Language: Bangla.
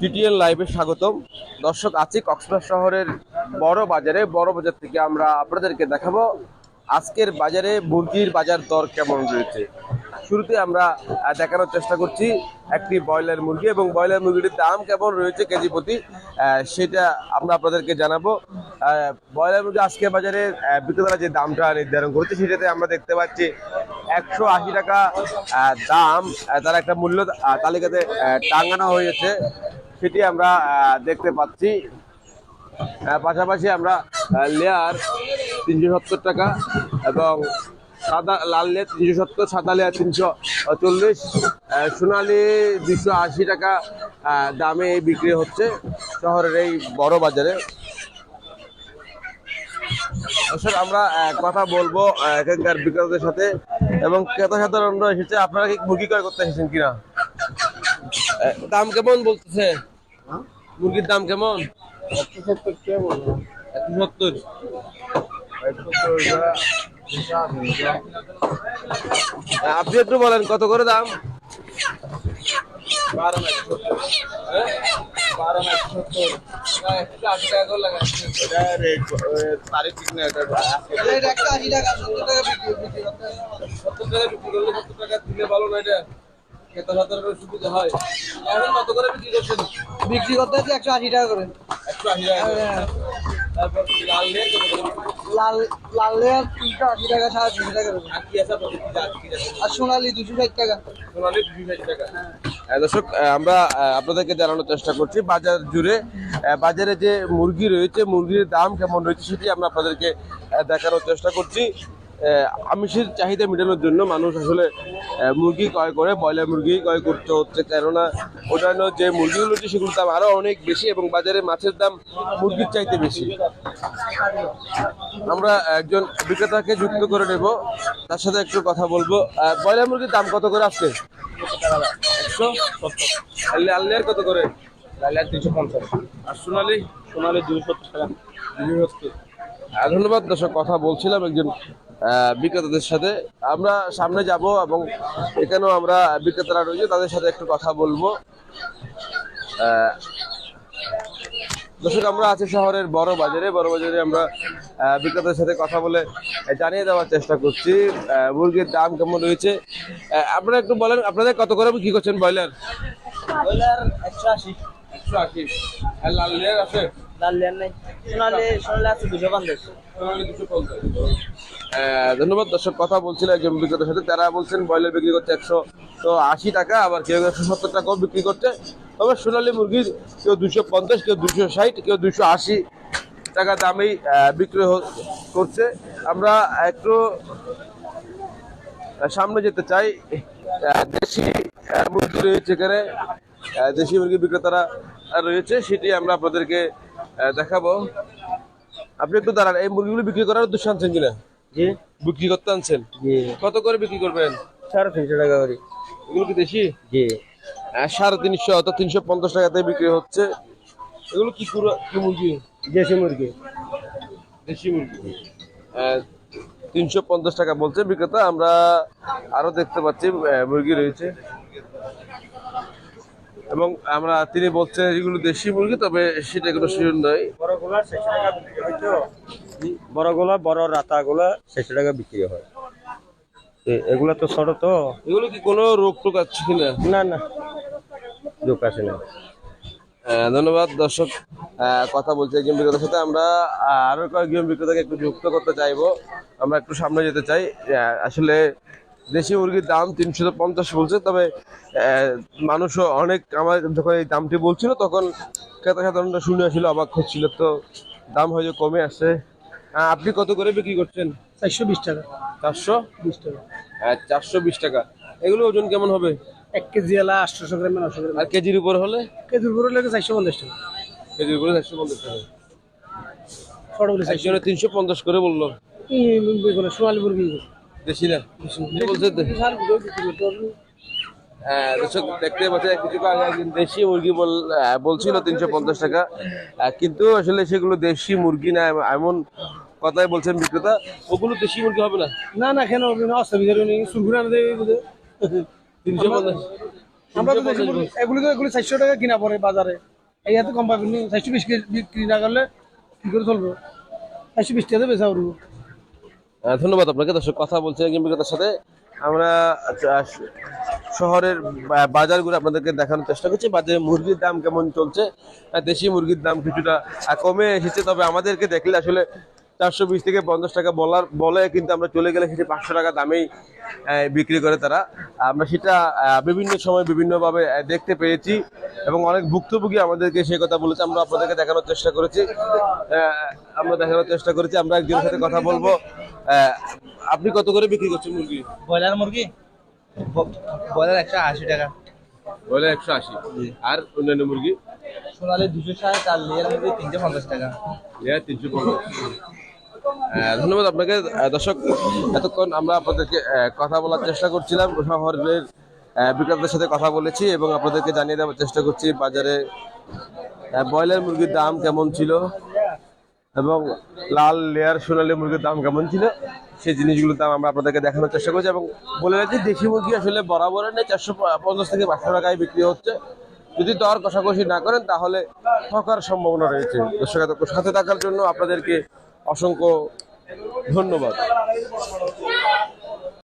টিটিএন লাইভে স্বাগতম। দর্শক, আছি কক্সবাজার শহরের বড় বাজার থেকে আমরা আপনাদেরকে দেখাবো আজকের বাজারে মুরগির বাজার দর কেমন রয়েছে। শুরুতে আমরা দেখানোর চেষ্টা করছি একটি ব্রয়লার মুরগি এবং ব্রয়লার মুরগিটির দাম কেমন রয়েছে কেজি প্রতি, সেটা আমরা আপনাদেরকে জানাবো। ব্রয়লার মুরগি আজকের বাজারে বিক্রেতারা যে দামটা নির্ধারণ করেছে সেটাতে আমরা দেখতে পাচ্ছি 180 টাকা দাম তার একটা মূল্য তালিকাতে টাঙানো হয়েছে, সেটি আমরা দেখতে পাচ্ছি। পাশাপাশি আমরা লেয়ার 370 টাকা এবং সাদা লাল লেয়ার 370, সাদা লেয়ার 340, সোনালি 280 টাকা দামে বিক্রি হচ্ছে শহরের এই বড় বাজারে। আসলে আমরা কথা বলবো এখানকার বিক্রেতাদের সাথে এবং ক্রেতা সাধারণরা এসেছে। আপনারা কি মুরগি ক্রয় করতে এসেছেন কিনা? দাম কেমন বলতেছে? মুরগির দাম কেমন? 170। আপনি একটু বলেন কত করে দাম? 12 সুবিধা হয়। এখন কত করে বিক্রি করছেন? বিক্রি করতে হচ্ছে 180 টাকা করে। 180 টাকা। তারপর লাল লেয়ার কত করে? লাল লেয়ার 380 টাকা, 350 টাকা করে। আর কি আছে? আর সোনালি 260 টাকা। সোনালি 260 টাকা। দর্শক, আমরা আপনাদেরকে জানানোর চেষ্টা করছি বাজার জুড়ে বাজারে যে মুরগি রয়েছে, মুরগির দাম কেমন রয়েছে সেটি আমরা আপনাদেরকে দেখানোর চেষ্টা করছি। আমিষের চাহিদা মেটানোর জন্য মানুষ আসলে মুরগি ক্রয় করে, ব্রয়লার মুরগি ক্রয় করতে হচ্ছে, কেননা অন্যান্য যে মুরগিগুলো রয়েছে সেগুলোর দাম আরো অনেক বেশি এবং বাজারে মাছের দাম মুরগির চাইতে বেশি। আমরা একজন বিক্রেতাকে যুক্ত করে নেব, তার সাথে একটু কথা বলবো। ব্রয়লার মুরগির দাম কত করে আসছে? 170। লাল লেয়ার কত করে? লাল লেয়ার 350। আর সোনালি? সোনালি 270 টাকা। 270। ধন্যবাদ। দর্শক, কথা বলছিলাম একজন বিক্রেতাদের সাথে। আমরা সামনে যাব এবং এখানেও আমরা বিক্রেতারা রয়েছে, তাদের সাথে একটু কথা বলবো। দর্শক, আমরা আছি শহরের বড় বাজারে আমরা বিক্রেতাদের সাথে কথা বলে জানিয়ে দেওয়ার চেষ্টা করছি মুরগির দাম কেমন রয়েছে। আপনারা একটু বলেন আপনাদের কত করে বিক্রি করছেন ব্রয়লার? ব্রয়লার 180। 180। আর লাল লেয়ার আছে? লাল লেয়ার নাই। সোনালি আছে 250। ধন্যবাদ। দর্শক, কথা বলছিল একজন বিক্রেতার সাথে, তারা বলছেন ব্রয়লার বিক্রি করছে 180 টাকা, আবার কেউ 170 টাকাও বিক্রি করছে। তবে সোনালী মুরগির কেউ 250, কেউ 260, কেউ 280 টাকা দামেই বিক্রি করছে। আমরা একটু সামনে যেতে চাই। দেশি মুরগি রয়েছে এখানে, দেশি মুরগি বিক্রেতারা রয়েছে, সেটি আমরা আপনাদেরকে দেখাবো। আপনি একটু দাঁড়ান। এই মুরগিগুলো বিক্রি করার উদ্দেশ্যে আনছেন কিনা? জি, বিক্রি করতে আনছেন। জি। কত করে বিক্রি করবেন? 350 টাকা করে। এগুলো কি দেশি? জি। 350 অর্থাৎ 350 টাকাতে বিক্রি হচ্ছে। এগুলো কি মুরগি? দেশি মুরগি। দেশি মুরগি। 350 টাকা বলছে বিক্রেতা। আমরা আরো দেখতে পাচ্ছি মুরগি রয়েছে এবং তিনি বলছেন এগুলো দেশি মুরগি, তবে সেটা কোনো শিওর নয়। বড়গুলা 60 টাকা বিক্রি হয় তো। বড়গুলা, বড় রাতাগুলা 60 টাকা বিক্রি হয়। এগুলা তো ছোট তো। এগুলো কি কোনো রোগ টোক আছে কিনা? না না, রোগ আছে না। ধন্যবাদ। দর্শক, কথা বলছি একজন বিক্রেতার সাথে। আমরা আরো কয়েকজন বিক্রেতাকে একটু যুক্ত করতে চাইবো। আমরা একটু সামনে যেতে চাই। আসলে দেশি মুরগির দাম 350 বলছে, তবে মানুষও অনেক, আমার যখন এই দামটি বলছিল তখন ক্রেতা সাধারণরা শুনে আসলে অবাক হচ্ছিল, তো দাম হয়তো কমে আসছে। আপনি কত করে বিক্রি করছেন? 420 টাকা। 420 টাকা। 420 টাকা। এগুলো ওজন কেমন হবে? 1 কেজি এলা 800 গ্রাম, 900 গ্রাম। আর কেজির উপর হলে? কেজির উপর হলে 450 টাকা। কেজির উপরে 450 টাকা। ছোট বলে 350 করে বললো। সোনালী মুরগি দেশি না? বলছে দর্শক, দেখতে পাচ্ছেন কিছু আগে একদিন দেশি মুরগি বলছিল 350 টাকা, কিন্তু আসলে সেগুলো দেশি মুরগি না এমন কথাই বলছেন বিক্রেতা। ওগুলো দেশি মুরগি হবে না? না না, কেন অসুবিধা নেই। সুরগুনা 350। আমরা তো দেখি এগুলি 400 টাকা কিনা পড়ে বাজারে, এই এত কম পাবেন 420 বিক্রি না করলে কি করে চলবে? 420 টাকা বেচা উঠবো। ধন্যবাদ আপনাকে। দর্শক কথা বলছিলেন বিক্রেতার সাথে। আমরা শহরের বাজারগুলো আপনাদেরকে দেখানোর চেষ্টা করছি। বাজারে মুরগির দাম কেমন চলছে। দেশি মুরগির দাম কিছুটা কমে এসেছে, তবে আমাদেরকে দেখলে আসলে 420 থেকে 50 টাকা বলে কিন্তু আমরা চলে গেলে সেটি 500 টাকা দামেই বিক্রি করে তারা। আমরা সেটা বিভিন্ন সময় বিভিন্নভাবে দেখতে পেয়েছি এবং অনেক ভুক্তভোগী আমাদেরকে সেই কথা বলেছে। আমরা আপনাদেরকে দেখানোর চেষ্টা করেছি। আমরা একজনের সাথে কথা বলবো। আপনি কত করে বিক্রি করছেন মুরগি? ব্রয়লার মুরগি ব্রয়লার 180 টাকা, বলে 180। আর অন্যান্য মুরগি? সোনালী 260, আর লেয়ার মুরগি 350 টাকা। 350। ধন্যবাদ আপনাকে। দর্শক, এতক্ষণ আমরা আপনাদেরকে কথা বলার চেষ্টা করছিলাম, শহরের বিক্রেতাদের সাথে কথা বলেছি এবং আপনাদেরকে জানিয়ে দেওয়ার চেষ্টা করছি বাজারে ব্রয়লার মুরগির দাম কেমন ছিল এবং লাল লেয়ার সোনালী মুরগির দাম কেমন ছিল, সেই জিনিসগুলোর দাম আমরা আপনাদেরকে দেখানোর চেষ্টা করছি। এবং বলে রাখি, দেশি মুরগি আসলে বরাবরের নেই 450 থেকে 500 টাকায় বিক্রি হচ্ছে। যদি দর কষাকষি না করেন তাহলে ঠকার সম্ভাবনা রয়েছে। দর্শক, সাথে থাকার জন্য আপনাদেরকে অসংখ্য ধন্যবাদ।